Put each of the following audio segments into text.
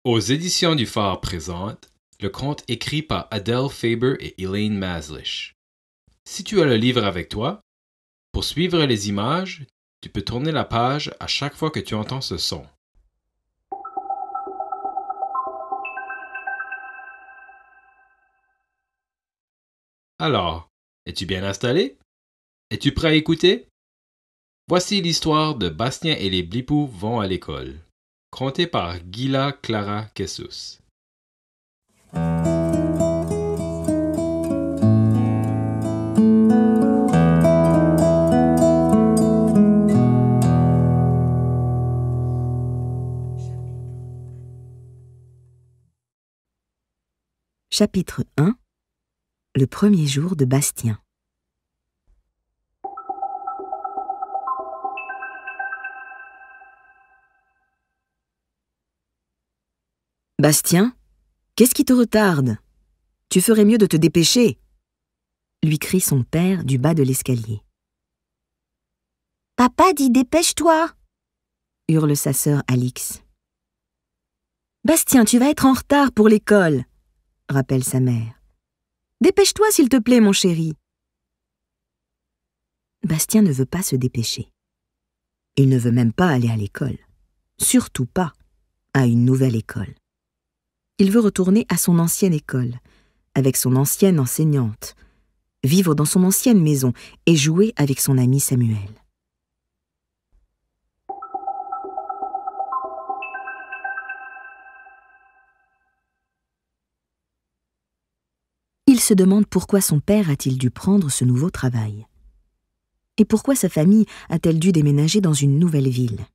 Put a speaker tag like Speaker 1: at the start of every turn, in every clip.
Speaker 1: Aux éditions du Phare présente le conte écrit par Adele Faber et Elaine Maslish. Si tu as le livre avec toi, pour suivre les images, tu peux tourner la page à chaque fois que tu entends ce son. Alors, es-tu bien installé? Es-tu prêt à écouter? Voici l'histoire de Bastien et les Blipoux vont à l'école, contée par Gila Clara Quessus.
Speaker 2: Chapitre 1. Le premier jour de Bastien. Bastien, qu'est-ce qui te retarde? Tu ferais mieux de te dépêcher, lui crie son père du bas de l'escalier.
Speaker 3: Papa dit dépêche-toi,
Speaker 2: hurle sa sœur Alix. Bastien, tu vas être en retard pour l'école, rappelle sa mère. Dépêche-toi s'il te plaît, mon chéri. Bastien ne veut pas se dépêcher. Il ne veut même pas aller à l'école. Surtout pas à une nouvelle école. Il veut retourner à son ancienne école, avec son ancienne enseignante, vivre dans son ancienne maison et jouer avec son ami Samuel. Il se demande pourquoi son père a-t-il dû prendre ce nouveau travail. Et pourquoi sa famille a-t-elle dû déménager dans une nouvelle ville?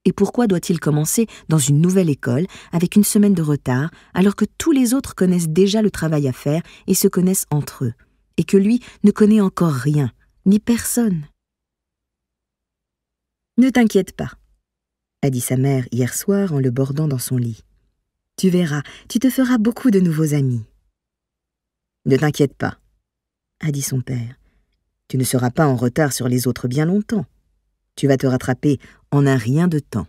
Speaker 2: Et pourquoi doit-il commencer dans une nouvelle école avec une semaine de retard alors que tous les autres connaissent déjà le travail à faire et se connaissent entre eux, et que lui ne connaît encore rien, ni personne? « Ne t'inquiète pas », a dit sa mère hier soir en le bordant dans son lit. « Tu verras, tu te feras beaucoup de nouveaux amis. » « Ne t'inquiète pas, » a dit son père. « Tu ne seras pas en retard sur les autres bien longtemps. Tu vas te rattraper en un rien de temps. »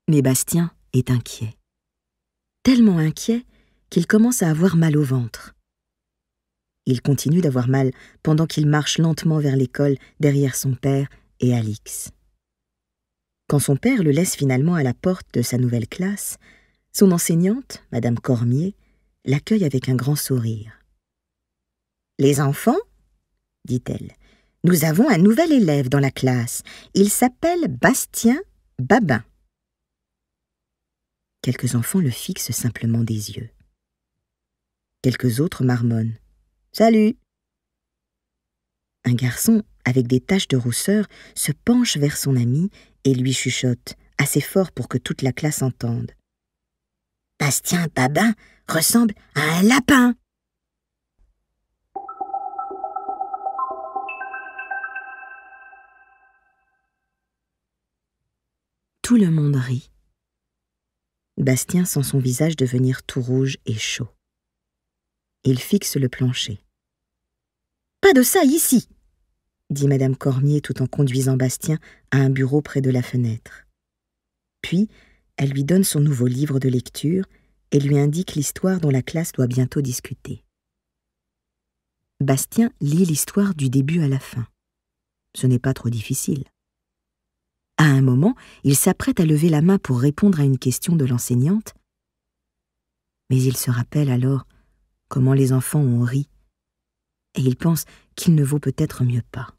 Speaker 2: Mais Bastien est inquiet. Tellement inquiet qu'il commence à avoir mal au ventre. Il continue d'avoir mal pendant qu'il marche lentement vers l'école derrière son père et Alix. Quand son père le laisse finalement à la porte de sa nouvelle classe, son enseignante, Madame Cormier, l'accueille avec un grand sourire. « Les enfants, dit-elle, nous avons un nouvel élève dans la classe. Il s'appelle Bastien Babin. » Quelques enfants le fixent simplement des yeux. Quelques autres marmonnent. « Salut !» Un garçon, avec des taches de rousseur, se penche vers son ami et lui chuchote, assez fort pour que toute la classe entende. « Bastien Babin ressemble à un lapin !» Tout le monde rit. Bastien sent son visage devenir tout rouge et chaud. Il fixe le plancher. « Pas de ça ici !» dit Madame Cormier tout en conduisant Bastien à un bureau près de la fenêtre. Puis, elle lui donne son nouveau livre de lecture et lui indique l'histoire dont la classe doit bientôt discuter. Bastien lit l'histoire du début à la fin. Ce n'est pas trop difficile. À un moment, il s'apprête à lever la main pour répondre à une question de l'enseignante, mais il se rappelle alors comment les enfants ont ri, et il pense qu'il ne vaut peut-être mieux pas.